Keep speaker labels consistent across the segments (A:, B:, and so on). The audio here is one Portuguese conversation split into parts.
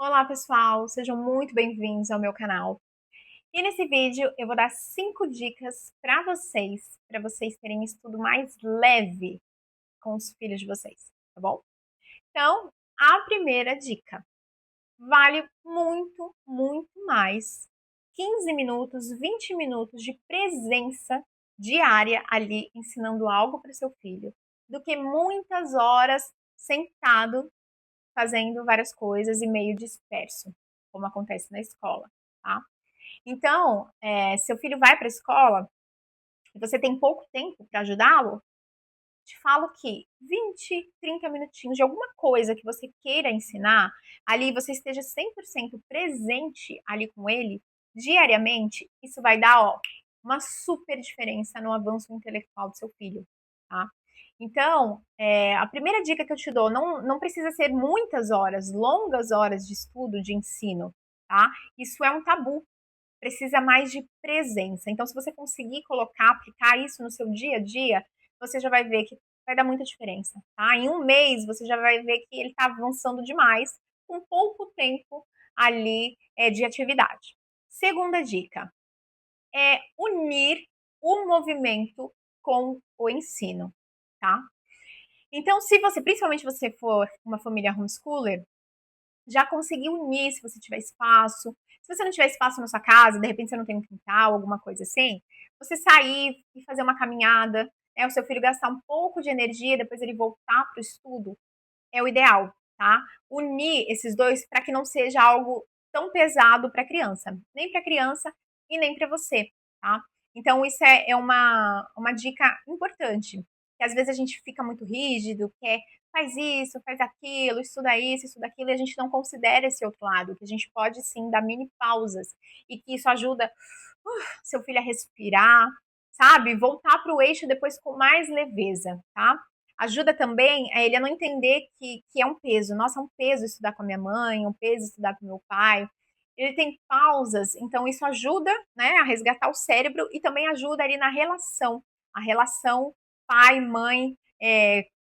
A: Olá, pessoal, sejam muito bem-vindos ao meu canal. E nesse vídeo eu vou dar 5 dicas para vocês terem estudo mais leve com os filhos de vocês, tá bom? Então, a primeira dica vale muito, muito mais 15 minutos, 20 minutos de presença diária ali ensinando algo para o seu filho, do que muitas horas sentado fazendo várias coisas e meio disperso, como acontece na escola, tá? Então, seu filho vai para a escola e você tem pouco tempo para ajudá-lo, te falo que 20, 30 minutinhos de alguma coisa que você queira ensinar, ali você esteja 100% presente ali com ele, diariamente, isso vai dar, ó, uma super diferença no avanço intelectual do seu filho, tá? Então, a primeira dica que eu te dou, não precisa ser muitas horas, longas horas de estudo, de ensino, tá? Isso é um tabu, precisa mais de presença. Então, se você conseguir colocar, aplicar isso no seu dia a dia, você já vai ver que vai dar muita diferença, tá? Em um mês, você já vai ver que ele está avançando demais, com pouco tempo ali de atividade. Segunda dica é unir o movimento com o ensino, tá? Então, se você, principalmente se você for uma família homeschooler, já conseguir unir se você tiver espaço. Se você não tiver espaço na sua casa, de repente você não tem um quintal, alguma coisa assim, você sair e fazer uma caminhada, né, o seu filho gastar um pouco de energia, depois ele voltar para o estudo, é o ideal, tá? Unir esses dois para que não seja algo tão pesado para a criança, nem para a criança e nem para você, tá? Então, isso é uma dica importante, que às vezes a gente fica muito rígido, quer faz isso, faz aquilo, estuda isso, estuda aquilo, e a gente não considera esse outro lado, que a gente pode sim dar mini pausas, e que isso ajuda seu filho a respirar, sabe? Voltar para o eixo depois com mais leveza, tá? Ajuda também a ele a não entender que é um peso. Nossa, é um peso estudar com a minha mãe, é um peso estudar com meu pai. Ele tem pausas, então isso ajuda, né, a resgatar o cérebro e também ajuda ali na relação, a relação pai, mãe,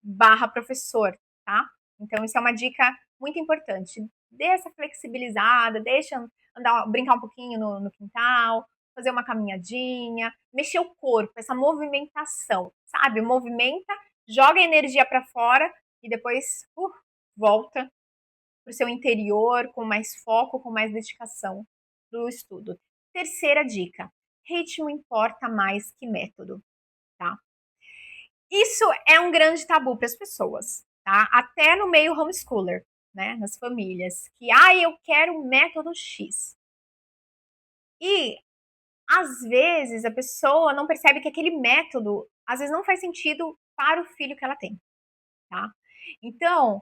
A: barra professor, tá? Então isso é uma dica muito importante. Dê essa flexibilizada, deixa andar, brincar um pouquinho no quintal, fazer uma caminhadinha, mexer o corpo, essa movimentação, sabe? Movimenta, joga a energia para fora e depois volta para o seu interior com mais foco, com mais dedicação para o estudo. Terceira dica: ritmo importa mais que método, tá? Isso é um grande tabu para as pessoas, tá? Até no meio homeschooler, né? Nas famílias, que eu quero o método X. E às vezes a pessoa não percebe que aquele método às vezes não faz sentido para o filho que ela tem, tá? Então,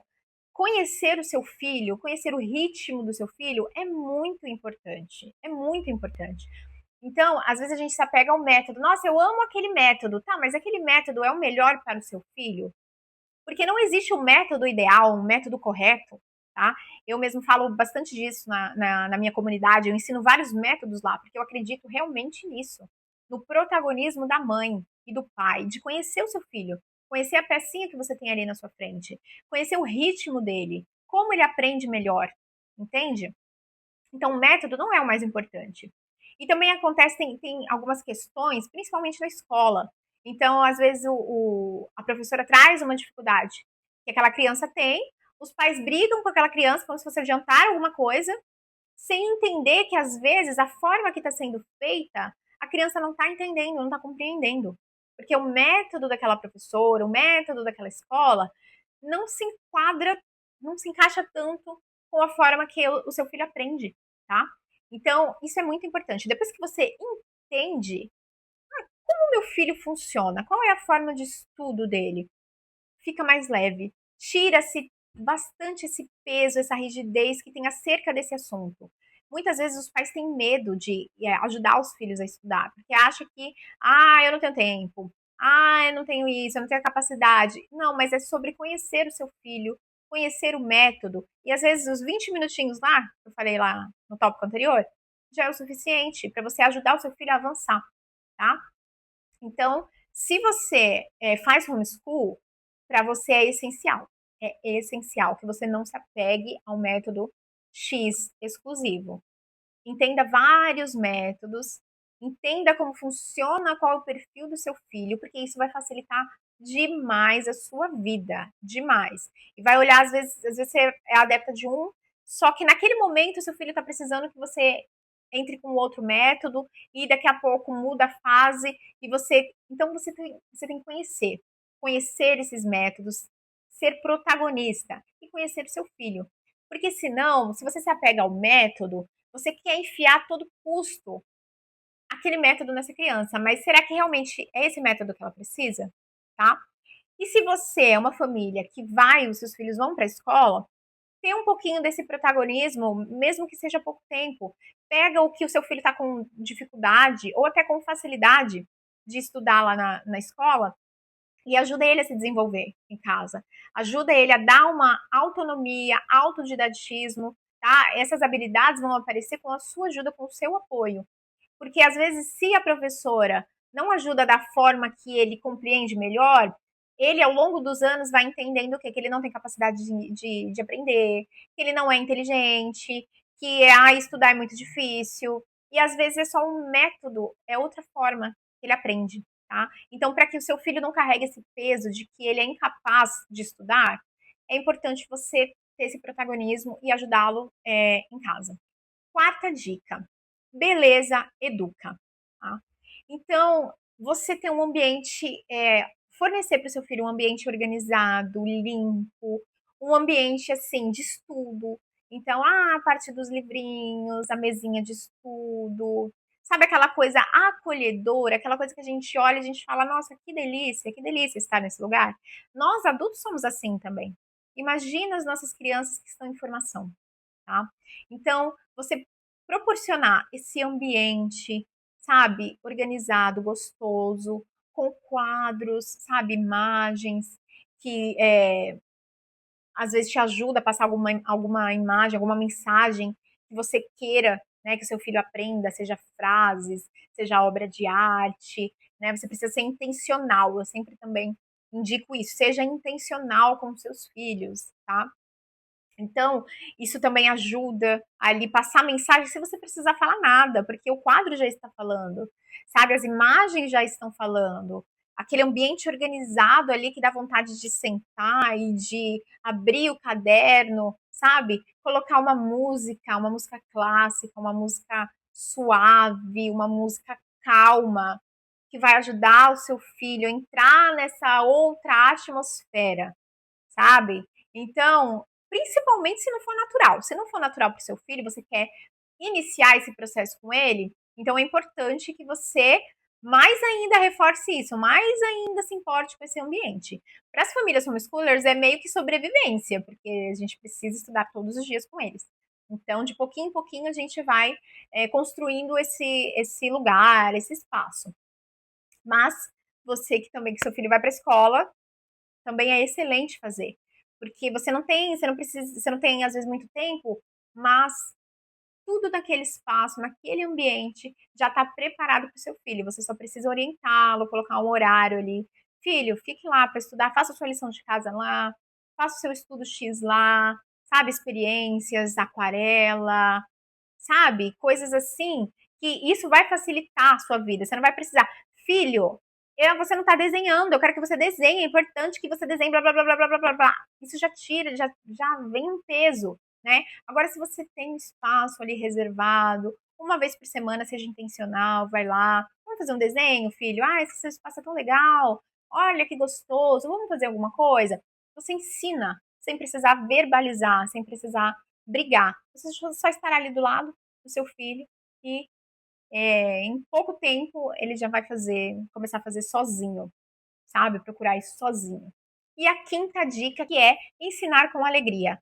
A: conhecer o seu filho, conhecer o ritmo do seu filho é muito importante. É muito importante. Então, às vezes a gente se apega ao método. Nossa, eu amo aquele método. Tá, mas aquele método é o melhor para o seu filho? Porque não existe um método ideal, um método correto, tá? Eu mesmo falo bastante disso na minha comunidade, eu ensino vários métodos lá, porque eu acredito realmente nisso, no protagonismo da mãe e do pai, de conhecer o seu filho, conhecer a pecinha que você tem ali na sua frente, conhecer o ritmo dele, como ele aprende melhor, entende? Então, o método não é o mais importante. E também acontece, tem algumas questões, principalmente na escola. Então, às vezes, a professora traz uma dificuldade que aquela criança tem, os pais brigam com aquela criança como se fosse adiantar alguma coisa, sem entender que, às vezes, a forma que está sendo feita, a criança não está entendendo, não está compreendendo. Porque o método daquela professora, o método daquela escola, não se enquadra, não se encaixa tanto com a forma que o seu filho aprende, tá? Então, isso é muito importante. Depois que você entende como o meu filho funciona, qual é a forma de estudo dele, fica mais leve. Tira-se bastante esse peso, essa rigidez que tem acerca desse assunto. Muitas vezes os pais têm medo de ajudar os filhos a estudar, porque acha que, eu não tenho tempo, eu não tenho isso, eu não tenho a capacidade. Não, mas é sobre conhecer o seu filho, conhecer o método, e às vezes os 20 minutinhos lá, que eu falei lá no tópico anterior, já é o suficiente para você ajudar o seu filho a avançar, tá? Então, se você faz homeschool, para você é essencial. É essencial que você não se apegue ao método X exclusivo. Entenda vários métodos, entenda como funciona, qual é o perfil do seu filho, porque isso vai facilitar demais a sua vida, demais. E vai olhar, às vezes você é adepta de um, só que naquele momento o seu filho está precisando que você entre com outro método e daqui a pouco muda a fase e você, então você tem que conhecer esses métodos, ser protagonista e conhecer o seu filho. Porque senão, se você se apega ao método, você quer enfiar a todo custo aquele método nessa criança, mas será que realmente é esse método que ela precisa? Tá? E se você é uma família que os seus filhos vão para a escola, tem um pouquinho desse protagonismo, mesmo que seja pouco tempo. Pega o que o seu filho está com dificuldade ou até com facilidade de estudar lá na escola e ajuda ele a se desenvolver em casa. Ajuda ele a dar uma autonomia, autodidatismo, tá? Essas habilidades vão aparecer com a sua ajuda, com o seu apoio. Porque às vezes, se a professora não ajuda da forma que ele compreende melhor, ele ao longo dos anos vai entendendo o quê? Que ele não tem capacidade de aprender, que ele não é inteligente, que estudar é muito difícil. E às vezes é só um método, é outra forma que ele aprende. Tá? Então, para que o seu filho não carregue esse peso de que ele é incapaz de estudar, é importante você ter esse protagonismo e ajudá-lo em casa. Quarta dica: beleza educa. Tá? Então, você ter um ambiente, fornecer para o seu filho um ambiente organizado, limpo, um ambiente assim de estudo. Então, a parte dos livrinhos, a mesinha de estudo, sabe aquela coisa acolhedora, aquela coisa que a gente olha e a gente fala, nossa, que delícia estar nesse lugar. Nós adultos somos assim também. Imagina as nossas crianças que estão em formação, tá? Então, você proporcionar esse ambiente, sabe, organizado, gostoso, com quadros, sabe, imagens que às vezes te ajuda a passar alguma imagem, alguma mensagem que você queira, né, que o seu filho aprenda, seja frases, seja obra de arte, né? Você precisa ser intencional. Eu sempre também indico isso, seja intencional com seus filhos, tá? Então, isso também ajuda a ali passar mensagem sem você precisar falar nada, porque o quadro já está falando, sabe? As imagens já estão falando. Aquele ambiente organizado ali que dá vontade de sentar e de abrir o caderno, sabe? Colocar uma música clássica, uma música suave, uma música calma, que vai ajudar o seu filho a entrar nessa outra atmosfera, sabe? Então, principalmente se não for natural. Se não for natural para o seu filho, você quer iniciar esse processo com ele, então é importante que você mais ainda reforce isso, mais ainda se importe com esse ambiente. Para as famílias homeschoolers é meio que sobrevivência, porque a gente precisa estudar todos os dias com eles. Então, de pouquinho em pouquinho, a gente vai construindo esse lugar, esse espaço. Mas você que seu filho vai para a escola, também é excelente fazer. Porque você não tem às vezes muito tempo, mas tudo naquele espaço, naquele ambiente, já está preparado para o seu filho. Você só precisa orientá-lo, colocar um horário ali. Filho, fique lá para estudar, faça a sua lição de casa lá, faça o seu estudo X lá, sabe? Experiências, aquarela, sabe? Coisas assim, que isso vai facilitar a sua vida. Você não vai precisar. Filho, você não está desenhando, eu quero que você desenhe, é importante que você desenhe, blá, blá, blá, blá, blá, blá, blá, blá. Isso já tira, já vem um peso, né? Agora, se você tem um espaço ali reservado, uma vez por semana, seja intencional, vai lá, vamos fazer um desenho, filho? Esse seu espaço é tão legal, olha que gostoso, vamos fazer alguma coisa? Você ensina, sem precisar verbalizar, sem precisar brigar. Você só estará ali do lado do seu filho e em pouco tempo ele já vai começar a fazer sozinho, sabe? Procurar isso sozinho. E a quinta dica que é ensinar com alegria.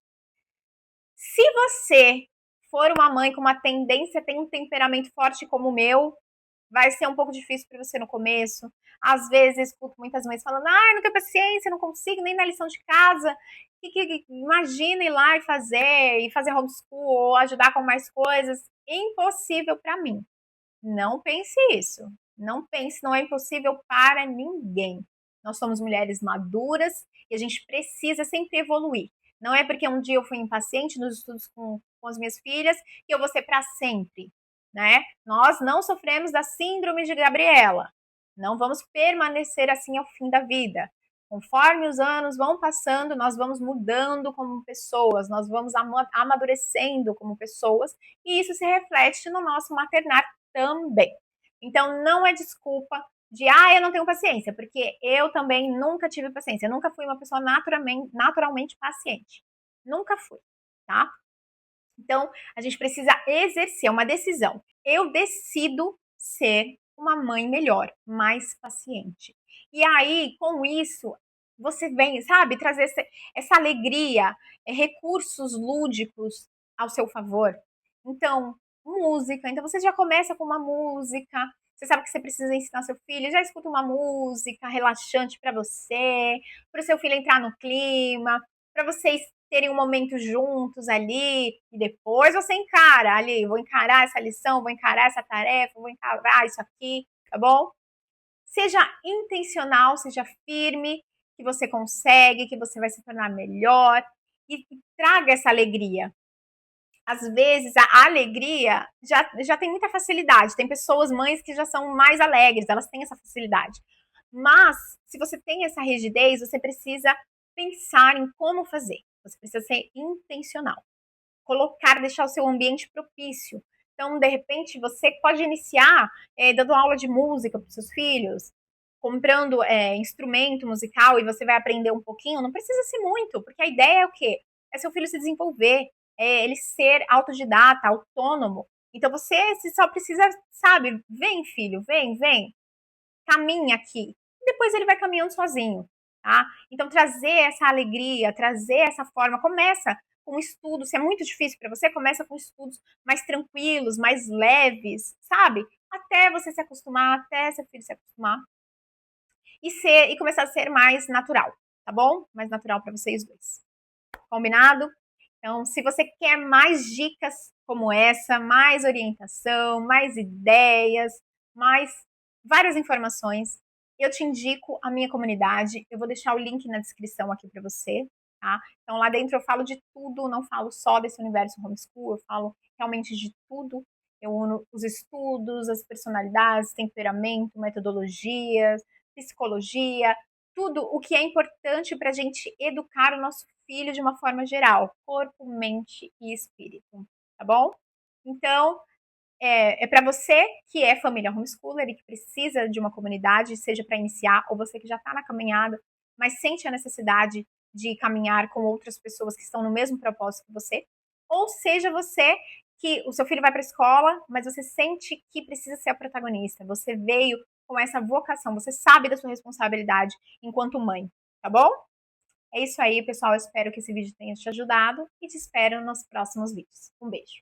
A: Se você for uma mãe com uma tendência, tem um temperamento forte como o meu, vai ser um pouco difícil para você no começo. Às vezes eu escuto muitas mães falando, não tenho paciência, não consigo nem na lição de casa. Imagina ir lá e fazer homeschool ou ajudar com mais coisas. Impossível para mim. Não pense isso. Não pense, não é impossível para ninguém. Nós somos mulheres maduras e a gente precisa sempre evoluir. Não é porque um dia eu fui impaciente nos estudos com as minhas filhas que eu vou ser para sempre, né? Nós não sofremos da síndrome de Gabriela. Não vamos permanecer assim ao fim da vida. Conforme os anos vão passando, nós vamos mudando como pessoas, nós vamos amadurecendo como pessoas, e isso se reflete no nosso maternar também. Então, não é desculpa de, eu não tenho paciência, porque eu também nunca tive paciência, eu nunca fui uma pessoa naturalmente paciente. Nunca fui, tá? Então, a gente precisa exercer uma decisão. Eu decido ser uma mãe melhor, mais paciente. E aí, com isso, você vem, sabe, trazer essa alegria, recursos lúdicos ao seu favor. Então, música. Então, você já começa com uma música. Você sabe que você precisa ensinar seu filho, já escuta uma música relaxante para você, para o seu filho entrar no clima, para vocês terem um momento juntos ali, e depois você encara ali, vou encarar essa lição, vou encarar essa tarefa, vou encarar isso aqui, tá bom? Seja intencional, seja firme, que você consegue, que você vai se tornar melhor, e traga essa alegria. Às vezes a alegria já tem muita facilidade, tem pessoas, mães, que já são mais alegres, elas têm essa facilidade. Mas, se você tem essa rigidez, você precisa pensar em como fazer. Você precisa ser intencional. Colocar, deixar o seu ambiente propício. Então, de repente, você pode iniciar dando aula de música para os seus filhos, comprando instrumento musical e você vai aprender um pouquinho. Não precisa ser muito, porque a ideia é o quê? É seu filho se desenvolver, é ele ser autodidata, autônomo. Então, você só precisa, sabe, vem, filho, vem, caminha aqui. E depois ele vai caminhando sozinho, tá? Então, trazer essa alegria, trazer essa forma, começa com estudos. Se é muito difícil para você, começa com estudos mais tranquilos, mais leves, sabe? Até você se acostumar, até seu filho se acostumar. E começar a ser mais natural, tá bom? Mais natural para vocês dois. Combinado? Então, se você quer mais dicas como essa, mais orientação, mais ideias, mais várias informações, eu te indico a minha comunidade. Eu vou deixar o link na descrição aqui para você, tá? Então, lá dentro eu falo de tudo, não falo só desse universo homeschool, eu falo realmente de tudo. Eu uno os estudos, as personalidades, temperamento, metodologias, psicologia, tudo o que é importante para a gente educar o nosso filho de uma forma geral, corpo, mente e espírito, tá bom? Então, é para você que é família homeschooler e que precisa de uma comunidade, seja para iniciar, ou você que já está na caminhada, mas sente a necessidade de caminhar com outras pessoas que estão no mesmo propósito que você, ou seja você que o seu filho vai para a escola, mas você sente que precisa ser a protagonista, você veio com essa vocação, você sabe da sua responsabilidade enquanto mãe, tá bom? É isso aí, pessoal. Eu espero que esse vídeo tenha te ajudado e te espero nos próximos vídeos. Um beijo.